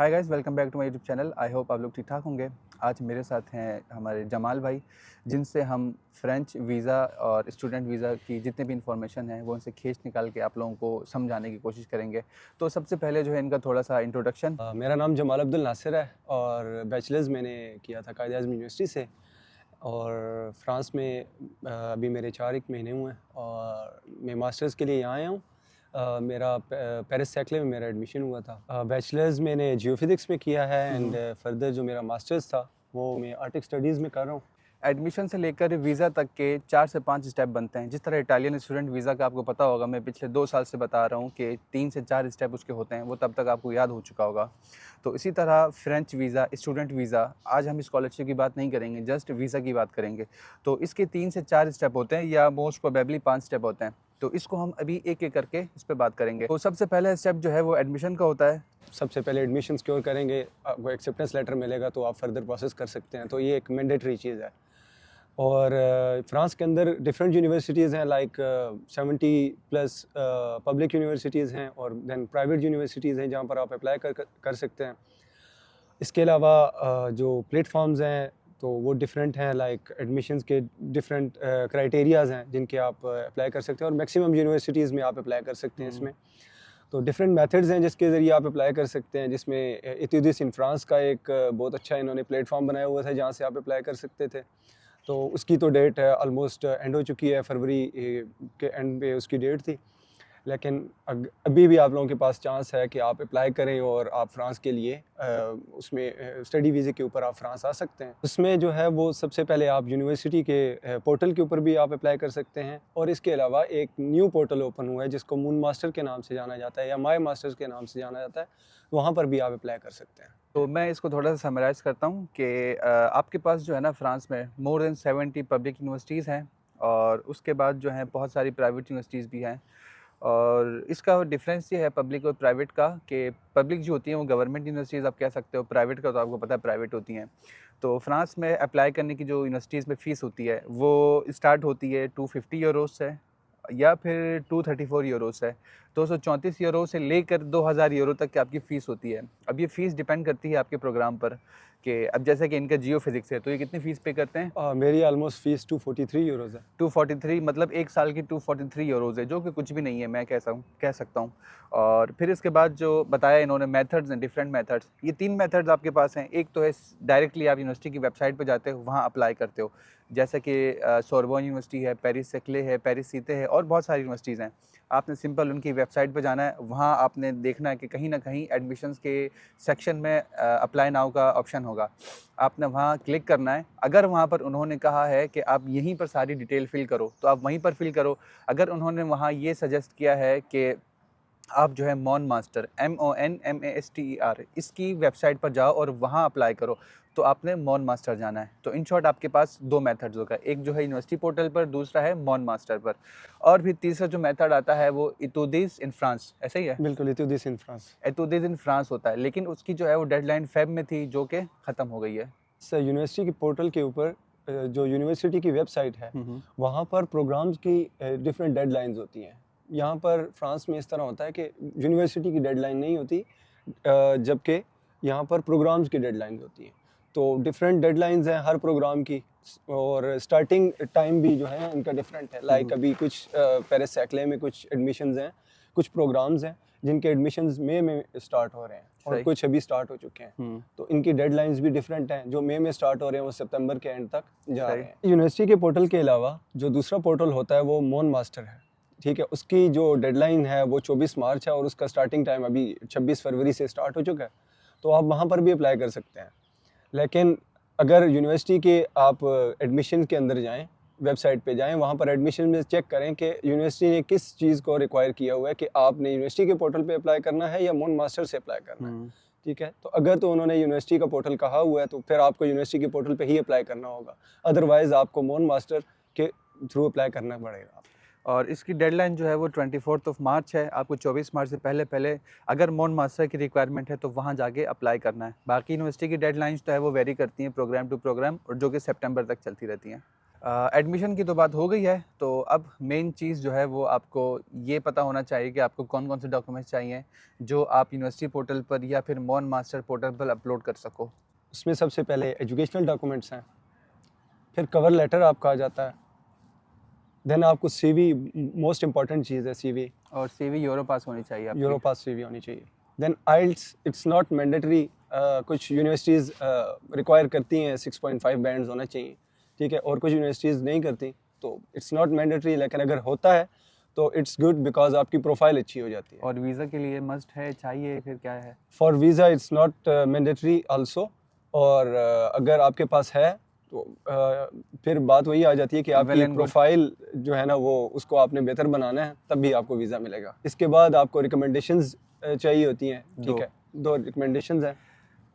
Hi guys, welcome back to my YouTube channel. I hope आप लोग ठीक ठाक होंगे। आज मेरे साथ हैं हमारे जमाल भाई, जिनसे हम फ्रेंच वीज़ा और स्टूडेंट वीज़ा की जितने भी इन्फॉर्मेशन है वो उनसे खींच निकाल के आप लोगों को समझाने की कोशिश करेंगे। तो सबसे पहले जो है इनका थोड़ा सा इंट्रोडक्शन। मेरा नाम जमाल अब्दुल नासिर है और बैचलर्स मैंने किया था कायद-ए-आज़म यूनिवर्सिटी से। और फ्रांस में अभी मेरे 4 महीने हुए हैं और मैं मास्टर्स के लिए यहाँ आया हूँ। मेरा पेरिस सैक्ले में मेरा एडमिशन हुआ था। बैचलर्स मैंने जियोफिज़िक्स में किया है एंड फर्दर जो मेरा मास्टर्स था वो मैं आर्टिक स्टडीज़ में कर रहा हूँ। एडमिशन से लेकर वीज़ा तक के 4 से 5 स्टेप बनते हैं। जिस तरह इटालियन स्टूडेंट वीज़ा का आपको पता होगा, मैं पिछले 2 साल से बता रहा हूँ कि 3 से 4 स्टेप उसके होते हैं, वो तब तक आपको याद हो चुका होगा। तो इसी तरह फ्रेंच वीज़ा, स्टूडेंट वीज़ा, आज हम स्कॉलरशिप की बात नहीं करेंगे, जस्ट वीज़ा की बात करेंगे। तो इसके 3 से 4 स्टेप होते हैं या मोस्ट प्रोबेबली 5 स्टेप होते हैं। तो इसको हम अभी एक-एक करके इस पे बात करेंगे। तो सबसे पहला स्टेप जो है वो एडमिशन का होता है। सबसे पहले एडमिशन सिक्योर करेंगे, आपको एक्सेप्टेंस लेटर मिलेगा तो आप फर्दर प्रोसेस कर सकते हैं। तो ये एक मैंडेटरी चीज़ है। और फ्रांस के अंदर डिफरेंट यूनिवर्सिटीज़ हैं, लाइक 70 प्लस पब्लिक यूनिवर्सिटीज़ हैं और देन प्राइवेट यूनिवर्सिटीज़ हैं जहाँ पर आप अप्लाई कर सकते हैं। इसके अलावा जो प्लेटफॉर्म्स हैं तो वो डिफरेंट हैं, लाइक एडमिशन्स के डिफरेंट क्राइटेरियाज़ हैं जिनके आप अप्लाई कर सकते हैं और मैक्सिमम यूनिवर्सिटीज़ में आप अप्लाई कर सकते हैं इसमें। तो डिफरेंट मेथड्स हैं जिसके ज़रिए आप अप्लाई कर सकते हैं, जिसमें एतुदिस इन फ्रांस का एक बहुत अच्छा इन्होंने प्लेटफॉर्म बनाया हुआ था जहाँ से आप अप्लाई कर सकते थे। तो उसकी तो डेट है ऑलमोस्ट एंड हो चुकी है, फरवरी के एंड पे उसकी डेट थी। लेकिन अभी भी आप लोगों के पास चांस है कि आप अप्लाई करें और आप फ्रांस के लिए उसमें स्टडी वीज़े के ऊपर आप फ्रांस आ सकते हैं। उसमें जो है वो सबसे पहले आप यूनिवर्सिटी के पोर्टल के ऊपर भी आप अप्लाई कर सकते हैं और इसके अलावा एक न्यू पोर्टल ओपन हुआ है जिसको मून मास्टर के नाम से जाना जाता है या माई मास्टर्स के नाम से जाना जाता है। वहाँ पर भी आप अप्लाई कर सकते हैं। तो मैं इसको थोड़ा सा समराइज़ करता हूँ कि आपके पास जो है ना फ्रांस में मोर देन 70 पब्लिक यूनिवर्सिटीज़ हैं और उसके बाद जो है बहुत सारी प्राइवेट यूनिवर्सिटीज़ भी हैं। और इसका डिफरेंस ये है पब्लिक और प्राइवेट का कि पब्लिक जो होती हैं वो गवर्नमेंट यूनिवर्सिटीज़ आप कह सकते हो, प्राइवेट का तो आपको पता है प्राइवेट होती हैं। तो फ्रांस में अप्लाई करने की जो यूनिवर्सिटीज़ में फ़ीस होती है वो स्टार्ट होती है 250 यूरोज़ से या फिर 234 यूरोज़ है। 234 यूरो से लेकर 2000 यूरो तक की आपकी फ़ीस होती है। अब ये फ़ीस डिपेंड करती है आपके प्रोग्राम पर कि अब जैसे कि इनका जियो फिज़िक्स है तो ये कितनी फ़ीस पे करते हैं? मेरी ऑलमोस्ट फ़ीस 243 यूरोज़ है। 243 मतलब 1 साल की 243 यूरोज़ है, जो कि कुछ भी नहीं है, मैं कह सकता हूँ। और फिर इसके बाद जो बताया इन्होंने मेथड्स हैं, डिफरेंट मेथड्स, ये 3 मेथड्स आपके पास हैं। एक तो है डायरेक्टली आप यूनिवर्सिटी की वेबसाइट पे जाते हो, वहाँ अप्लाई करते हो। जैसे कि सोरबोन यूनिवर्सिटी है, पेरिस सेक्ले है, पेरिस सीते है और बहुत सारी यूनिवर्सिटीज़ हैं। आपने सिंपल उनकी वेबसाइट पे जाना है, वहाँ आपने देखना है कि कहीं न कहीं एडमिशन्स के सेक्शन में अप्लाई नाउ का ऑप्शन होगा। आपने वहाँ क्लिक करना है। अगर वहाँ पर उन्होंने कहा है कि आप यहीं पर सारी डिटेल फिल करो, तो आप वहीं पर फिल करो। अगर उन्होंने वहाँ ये सजेस्ट किया है कि आप जो है मॉन मास्टर MONMASTER इसकी वेबसाइट पर जाओ और वहाँ अप्लाई करो, तो आपने मॉन मास्टर जाना है। तो इन शॉर्ट आपके पास 2 मेथड्स होगा, एक जो है यूनिवर्सिटी पोर्टल पर, दूसरा है मॉन मास्टर पर। और भी तीसरा जो मेथड आता है वो इतुदिस इन फ्रांस, ऐसा ही है? बिल्कुल, एतुदिस इन फ्रांस। इतुदिस इन फ्रांस होता है, लेकिन उसकी जो है वो डेडलाइन फ़ेब में थी, जो कि ख़त्म हो गई है। यूनिवर्सिटी के पोर्टल के ऊपर जो यूनिवर्सिटी की वेबसाइट है वहाँ पर प्रोग्राम्स की डिफरेंट डेडलाइंस होती हैं। यहाँ पर फ्रांस में इस तरह होता है कि यूनिवर्सिटी की डेडलाइन नहीं होती, जबकि यहाँ पर प्रोग्राम्स की डेडलाइंस होती हैं। तो डिफरेंट डेडलाइंस हैं हर प्रोग्राम की और स्टार्टिंग टाइम भी जो है इनका डिफरेंट है। लाइक अभी कुछ पेरिस सैक्ले में कुछ एडमिशन्स हैं, कुछ प्रोग्राम्स हैं जिनके एडमिशन्स मई में स्टार्ट हो रहे हैं और सही। कुछ अभी स्टार्ट हो चुके हैं। तो इनकी डेडलाइंस भी डिफरेंट हैं। जो मई में स्टार्ट हो रहे हैं वो सितंबर के एंड तक जा रहे हैं। यूनिवर्सिटी के पोर्टल के अलावा जो दूसरा पोर्टल होता है वो मॉन मास्टर है, ठीक है। उसकी जो डेडलाइन है वो 24 मार्च है और उसका स्टार्टिंग टाइम अभी 26 फरवरी से स्टार्ट हो चुका है। तो आप वहाँ पर भी अप्लाई कर सकते हैं। लेकिन अगर यूनिवर्सिटी के आप एडमिशन के अंदर जाएँ, वेबसाइट पे जाएँ, वहाँ पर एडमिशन में चेक करें कि यूनिवर्सिटी ने किस चीज़ को रिक्वायर किया हुआ है कि आपने यूनिवर्सिटी के पोर्टल पे अप्लाई करना है या मॉन मास्टर से अप्लाई करना है, ठीक है। तो अगर तो उन्होंने यूनिवर्सिटी का पोर्टल कहा हुआ है तो फिर आपको यूनिवर्सिटी के पोर्टल पे ही अप्लाई करना होगा, अदरवाइज़ आपको मॉन मास्टर के थ्रू अप्लाई करना पड़ेगा। और इसकी डेडलाइन जो है वो 24 मार्च है। आपको 24 मार्च से पहले अगर मॉन मास्टर की रिक्वायरमेंट है तो वहाँ जाके अप्लाई करना है। बाकी यूनिवर्सिटी की डेडलाइंस तो है वो वेरी करती हैं प्रोग्राम टू प्रोग्राम, और जो कि सितंबर तक चलती रहती हैं। एडमिशन की तो बात हो गई है, तो अब मेन चीज़ जो है वो आपको ये पता होना चाहिए कि आपको कौन कौन से डॉक्यूमेंट्स चाहिए जो आप यूनिवर्सिटी पोर्टल पर या फिर मॉन मास्टर पोर्टल पर अपलोड कर सको। उसमें सबसे पहले एजुकेशनल डॉक्यूमेंट्स हैं, फिर कवर लेटर आपका आ जाता है, देन आपको सीवी, मोस्ट इंपॉर्टेंट चीज़ है सीवी, और सीवी यूरो पास होनी चाहिए आपकी। यूरो पास सीवी होनी चाहिए। Then IELTS, it's not mandatory, कुछ यूनिवर्सिटीज़ रिक्वायर करती हैं 6.5 बैंड्स होना चाहिए, ठीक है, और कुछ यूनिवर्सिटीज़ नहीं करती, तो इट्स नॉट मैंडेटरी, लेकिन अगर होता है तो इट्स गुड बिकॉज आपकी प्रोफाइल अच्छी हो जाती है। और वीज़ा के लिए मस्ट है, चाहिए, फिर क्या है? For visa it's not mandatory also, और अगर आपके पास है तो फिर बात वही आ जाती है कि Well आपकी and good. प्रोफाइल जो है ना वो उसको आपने बेहतर बनाना है, तब भी आपको वीज़ा मिलेगा। इसके बाद आपको रिकमेंडेशंस चाहिए होती हैं, दो। ठीक है, 2 रिकमेंडेशंस हैं।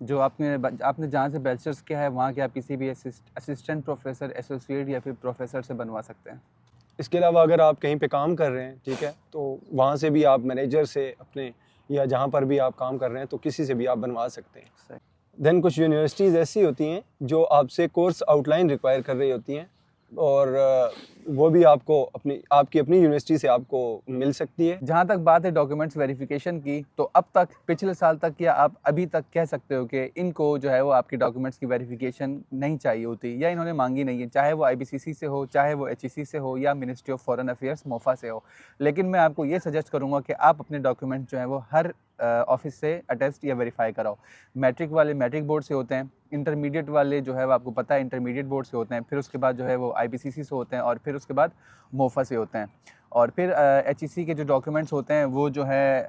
जो आपने जहाँ से बैचलर्स किया है वहाँ के आप किसी भी असिस्टेंट प्रोफेसर, एसोसिएट या फिर प्रोफेसर से बनवा सकते हैं। इसके अलावा अगर आप कहीं पे काम कर रहे हैं, ठीक है, तो वहाँ से भी आप मैनेजर से अपने, या जहाँ पर भी आप काम कर रहे हैं तो किसी से भी आप बनवा सकते हैं। सही। देन कुछ यूनिवर्सिटीज़ ऐसी होती हैं जो आपसे कोर्स आउटलाइन रिक्वायर कर रही होती हैं, और वो भी आपको आपकी अपनी यूनिवर्सिटी से आपको मिल सकती है। जहाँ तक बात है डॉक्यूमेंट्स वेरिफिकेशन की, तो अब तक पिछले साल तक या आप अभी तक कह सकते हो कि इनको जो है वो आपकी डॉक्यूमेंट्स की वेरिफिकेशन नहीं चाहिए होती या इन्होंने मांगी नहीं है, चाहे वो आईबीसीसी से हो, चाहे वो एचईसी से हो या ministry of foreign affairs MOFA से हो। लेकिन मैं आपको ये सजेस्ट करूँगा कि आप अपने डॉक्यूमेंट जो है वो हर ऑफिस से अटेस्ट या वेरीफाई कराओ। मैट्रिक वाले मैट्रिक बोर्ड से होते हैं, इंटरमीडिएट वाले जो है वो आपको पता है इंटरमीडिएट बोर्ड से होते हैं, फिर उसके बाद जो है वो आईबीसीसी से होते हैं, और फिर उसके बाद मोफा से होते हैं, और फिर एचईसी के जो डॉक्यूमेंट्स होते हैं वो जो है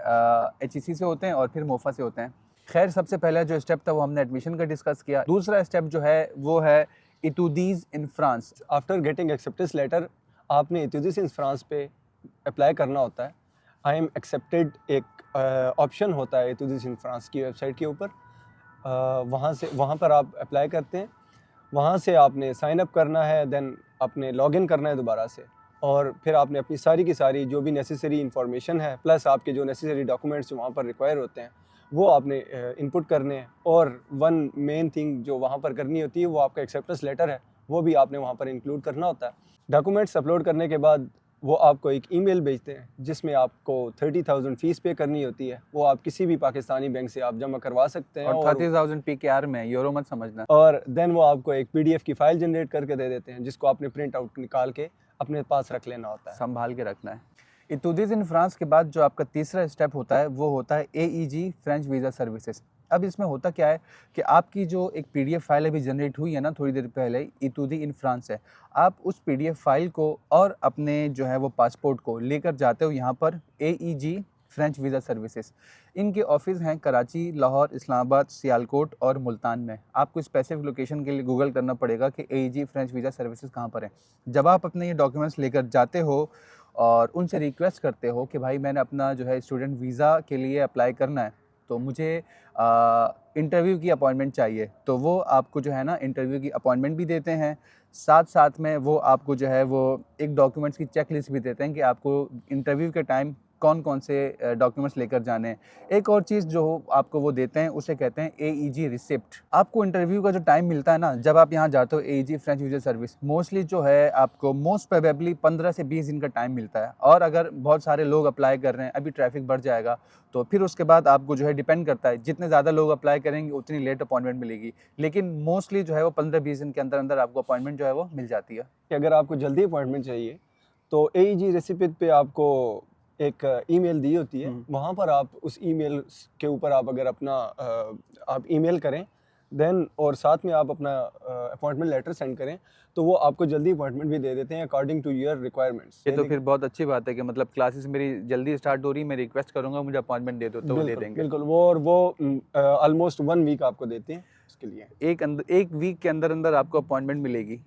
एचईसी से होते हैं और फिर मोफा से होते हैं। खैर, सबसे पहला जो स्टेप था वो हमने एडमिशन का डिस्कस किया। दूसरा स्टेप जो है वो है Etudes in France. After getting acceptance letter आपने इतुदीज़ इन फ्रांस पे अप्लाई करना होता है। आई एम एक्सेप्टेड एक ऑप्शन होता है इतुदीज़ इन फ्रांस की वेबसाइट के ऊपर, वहाँ पर आप अप्लाई करते हैं, वहाँ से आपने साइन अप करना है, देन आपने लॉगिन करना है दोबारा से, और फिर आपने अपनी सारी की सारी जो भी नेसेसरी इन्फॉर्मेशन है प्लस आपके जो नेसेसरी डॉक्यूमेंट्स वहाँ पर रिक्वायर होते हैं वो आपने इनपुट करने हैं। और वन मेन थिंग जो वहाँ पर करनी होती है वो आपका एक्सेप्टेंस लेटर है, वो भी आपने वहाँ पर इंक्लूड करना होता है। डॉक्यूमेंट्स अपलोड करने के बाद वो आपको एक ईमेल भेजते हैं जिसमें आपको 30,000 फीस पे करनी होती है, वो आप किसी भी पाकिस्तानी बैंक से आप जमा करवा सकते हैं। और 30,000 PKR में, यूरो मत समझना। और देन वो आपको एक PDF की फाइल जनरेट करके दे देते हैं जिसको आपने प्रिंट आउट निकाल के अपने पास रख लेना होता है, संभाल के रखना है। इतुदीज़ इन फ्रांस के बाद जो आपका तीसरा स्टेप होता है वो होता है AEG फ्रेंच वीज़ा सर्विसेज। अब इसमें होता क्या है कि आपकी जो एक PDF फाइल अभी जनरेट हुई है ना थोड़ी देर पहले, इतुदी इन फ्रांस है, आप उस PDF फाइल को और अपने जो है वो पासपोर्ट को लेकर जाते हो यहाँ पर AEG फ्रेंच वीज़ा सर्विसेज। इनके ऑफिस हैं कराची, लाहौर, इस्लामाबाद, सियालकोट और मुल्तान में। आपको स्पेसिफिक लोकेशन के लिए गूगल करना पड़ेगा कि AEG फ्रेंच वीज़ा सर्विसेज कहाँ पर है। जब आप अपने ये डॉक्यूमेंट्स लेकर जाते हो और उनसे रिक्वेस्ट करते हो कि भाई मैंने अपना जो है स्टूडेंट वीज़ा के लिए अप्लाई करना है, तो मुझे इंटरव्यू की अपॉइंटमेंट चाहिए, तो वो आपको जो है ना इंटरव्यू की अपॉइंटमेंट भी देते हैं, साथ साथ में वो आपको जो है वो एक डॉक्यूमेंट्स की चेक लिस्ट भी देते हैं कि आपको इंटरव्यू के टाइम कौन कौन से डॉक्यूमेंट्स लेकर जाने हैं। एक और चीज़ जो आपको वो देते हैं उसे कहते हैं AEG रिसिप्ट। आपको इंटरव्यू का जो टाइम मिलता है ना जब आप यहाँ जाते हो AEG French visa service, mostly जो है आपको मोस्ट प्रोबेबली 15 से 20 दिन का टाइम मिलता है, और अगर बहुत सारे लोग अप्लाई कर रहे हैं, अभी ट्रैफिक बढ़ जाएगा, तो फिर उसके बाद आपको जो है डिपेंड करता है, जितने ज़्यादा लोग अप्लाई करेंगे उतनी लेट अपॉइंटमेंट मिलेगी, लेकिन मोस्टली जो है वो 15-20 दिन के अंदर अंदर आपको अपॉइंटमेंट जो है वो मिल जाती है। कि अगर आपको जल्दी अपॉइंटमेंट चाहिए तो AEG रेसिपिट पे आपको एक ईमेल दी होती है, वहाँ पर आप उस ईमेल के ऊपर आप अगर अपना आप ईमेल करें देन, और साथ में आप अपना अपॉइंटमेंट लेटर सेंड करें, तो वो आपको जल्दी अपॉइंटमेंट भी दे देते हैं अकॉर्डिंग टू योर रिक्वायरमेंट्स। ये तो फिर बहुत अच्छी बात है कि मतलब क्लासेस मेरी जल्दी स्टार्ट हो रही है, मैं रिक्वेस्ट करूंगा मुझे अपॉइंटमेंट दे दो, तो वो दे देंगे। बिल्कुल, वो ऑलमोस्ट 1 वीक आपको देते हैं उसके लिए। एक वीक के अंदर अंदर आपको अपॉइंटमेंट मिलेगी।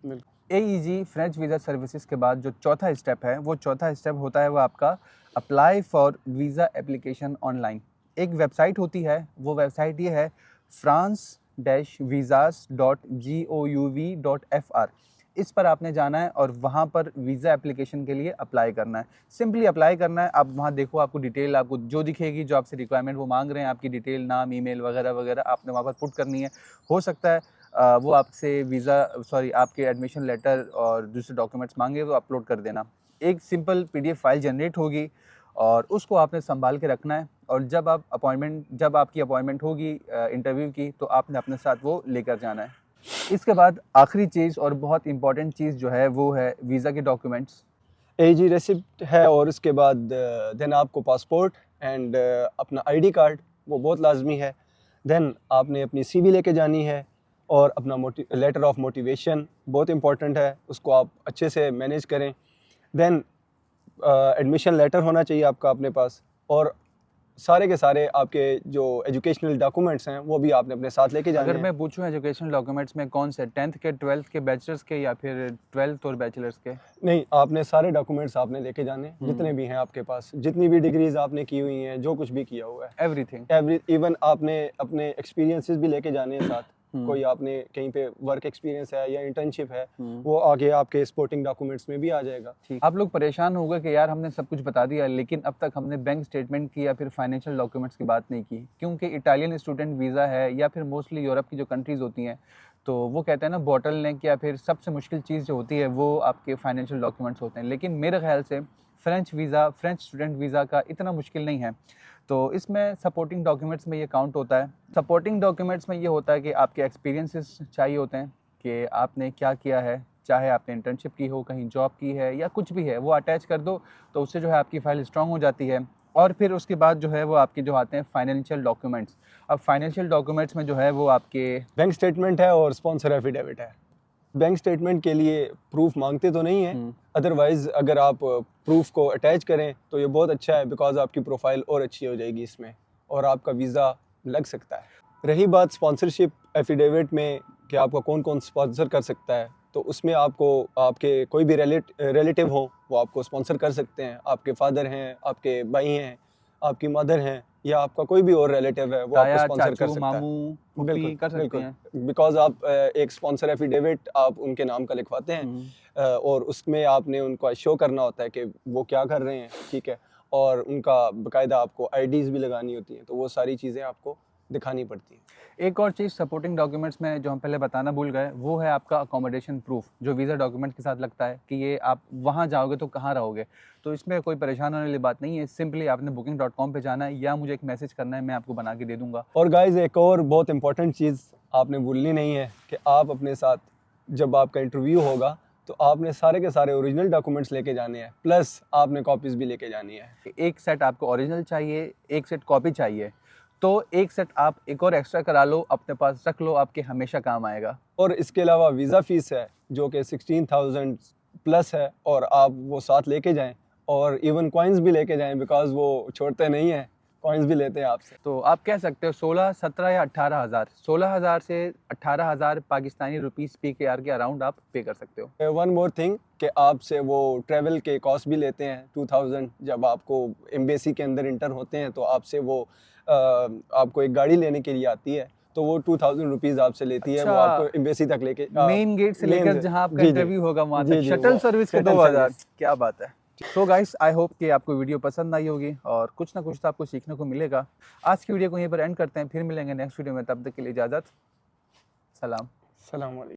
AEG फ्रेंच वीज़ा सर्विसेज के बाद जो चौथा स्टेप है, वो चौथा स्टेप होता है वो आपका apply for visa application online. एक वेबसाइट होती है, वो वेबसाइट ये है france-visas.gouv.fr। इस पर आपने जाना है और वहाँ पर वीज़ा एप्लीकेशन के लिए अप्लाई करना है। सिंपली अप्लाई करना है। आप वहाँ देखो, आपको डिटेल आपको जो दिखेगी, जो आपसे रिक्वायरमेंट वो मांग रहे हैं, आपकी डिटेल, नाम, ईमेल वगैरह वगैरह आपने वहाँ पर पुट करनी है। हो सकता है वो आपसे वीज़ा आपके एडमिशन लेटर और दूसरे डॉक्यूमेंट्स मांगे वो अपलोड कर देना। एक सिंपल PDF फाइल जनरेट होगी और उसको आपने संभाल के रखना है, और जब आपकी अपॉइंटमेंट होगी इंटरव्यू की, तो आपने अपने साथ वो लेकर जाना है। इसके बाद आखिरी चीज़ और बहुत इंपॉर्टेंट चीज़ जो है वो है वीज़ा के डॉक्यूमेंट्स। AG रेसिप्ट है, और उसके बाद देन आपको पासपोर्ट एंड अपना ID कार्ड, वो बहुत लाजमी है। देन आपने अपनी CV लेके जानी है, और अपना लेटर ऑफ मोटिवेशन बहुत इंपॉर्टेंट है, उसको आप अच्छे से मैनेज करें। देन एडमिशन लेटर होना चाहिए आपका अपने पास, और सारे के सारे आपके जो एजुकेशनल डॉक्यूमेंट्स हैं वो भी आपने अपने साथ लेके जाने अगर हैं। मैं पूछूं एजुकेशनल डॉक्यूमेंट्स में कौन से, 10th के, 12th के, बैचलर्स के, या फिर 12th और बैचलर्स के? नहीं, आपने सारे डॉक्यूमेंट्स आपने लेके जाने हैं, जितने भी हैं आपके पास, जितनी भी डिग्रीज आपने की हुई हैं, जो कुछ भी किया हुआ है, एवरीथिंग। इवन आपने अपने एक्सपीरियंसेस भी लेके जाने हैं साथ। कोई आपने कहीं पे वर्क एक्सपीरियंस है या इंटर्नशिप है, वो आगे आपके स्पोर्टिंग डॉक्यूमेंट्स में भी आ जाएगा। ठीक। आप लोग परेशान हो गए कि यार हमने सब कुछ बता दिया, लेकिन अब तक हमने बैंक स्टेटमेंट की या फिर फाइनेंशियल डॉक्यूमेंट्स की बात नहीं की, क्योंकि इटालियन स्टूडेंट वीज़ा है या फिर मोस्टली यूरोप की जो कंट्रीज़ होती हैं, तो वो कहते हैं ना बॉटल नेक या फिर सबसे मुश्किल चीज़ जो होती है वो आपके फाइनेंशियल डॉक्यूमेंट्स होते हैं। लेकिन मेरे ख्याल से फ्रेंच स्टूडेंट वीज़ा का इतना मुश्किल नहीं है। तो इसमें सपोर्टिंग डॉक्यूमेंट्स में ये काउंट होता है। सपोर्टिंग डॉक्यूमेंट्स में ये होता है कि आपके एक्सपीरियंसेस चाहिए होते हैं कि आपने क्या किया है, चाहे आपने इंटर्नशिप की हो, कहीं जॉब की है या कुछ भी है, वो अटैच कर दो, तो उससे जो है आपकी फ़ाइल स्ट्रॉन्ग हो जाती है। और फिर उसके बाद जो है वो आपके जो आते हैं फाइनेंशियल डॉक्यूमेंट्स। अब फाइनेंशियल डॉक्यूमेंट्स में जो है वो आपके बैंक स्टेटमेंट है और स्पॉन्सर एफिडेविट है। बैंक स्टेटमेंट के लिए प्रूफ मांगते तो नहीं है, अदरवाइज अगर आप प्रूफ को अटैच करें तो ये बहुत अच्छा है, बिकॉज आपकी प्रोफाइल और अच्छी हो जाएगी इसमें, और आपका वीज़ा लग सकता है। रही बात स्पॉन्सरशिप एफिडेविट में कि आपका कौन कौन स्पॉन्सर कर सकता है, तो उसमें आपको आपके कोई भी रिलेटिव हो वो आपको स्पॉन्सर कर सकते हैं। आपके फादर हैं, आपके भाई हैं, आपकी मदर हैं, या आपका कोई भी और रिलेटिव है वो आपको ताया, स्पॉन्सर कर चाचू, सकता है। मामू, फूफी कर सकते हैं। बिकॉज आप एक स्पॉन्सर एफिडेविट आप उनके नाम का लिखवाते हैं, और उसमें आपने उनको शो करना होता है कि वो क्या कर रहे हैं, ठीक है, और उनका बाकायदा आपको IDs भी लगानी होती हैं, तो वो सारी चीज़ें आपको दिखानी पड़ती हैं। एक और चीज़ सपोर्टिंग डॉक्यूमेंट्स में जो हम पहले बताना भूल गए, वो है आपका अकोमोडेशन प्रूफ, जो वीज़ा डॉक्यूमेंट के साथ लगता है कि ये आप वहाँ जाओगे तो कहाँ रहोगे। तो इसमें कोई परेशान होने वाली बात नहीं है, सिंपली आपने booking.com पे जाना है या मुझे एक मैसेज करना है, मैं आपको बना के दे दूँगा। और गाइज एक और बहुत इंपॉर्टेंट चीज़ आपने भूलनी नहीं है कि आप अपने साथ जब आपका इंटरव्यू होगा तो आपने सारे के सारे ओरिजिनल डॉक्यूमेंट्स लेके जाने हैं, प्लस आपने कॉपीज़ भी लेके जानी है। एक सेट आपको ओरिजिनल चाहिए, एक सेट कॉपी चाहिए, तो एक सेट आप एक और एक्स्ट्रा करा लो, अपने पास रख लो, आपके हमेशा काम आएगा। और इसके अलावा वीज़ा फ़ीस है जो कि 16,000 प्लस है, और आप वो साथ लेके जाएं, और इवन कॉइन्स भी लेके जाएं, बिकॉज वो छोड़ते नहीं हैं, कॉइन्स भी लेते हैं आपसे। तो आप कह सकते हो 16, 17 या 18,000, 16,000 से 18,000 पाकिस्तानी रुपीस PKR के अराउंड आप पे कर सकते हो। वन मोर थिंग कि आपसे वो ट्रैवल के कॉस्ट भी लेते हैं 2,000। जब आपको एम्बेसी के अंदर इंटर होते हैं तो आपसे वो आपको एक गाड़ी लेने के लिए आती है, तो वो 2,000 रुपीज़ आपसे लेती है, वो आपको एम्बेसी तक लेके मेन गेट से लेकर जहाँ आपका इंटरव्यू होगा वहाँ तक शटल सर्विस के 2,000। क्या बात है। सो गाइस, आई होप कि आपको वीडियो पसंद आई होगी और कुछ ना कुछ तो आपको सीखने को मिलेगा। आज की वीडियो को यहीं पर एंड करते हैं, फिर मिलेंगे नेक्स्ट वीडियो में, तब तक के लिए इजाज़त। सलाम।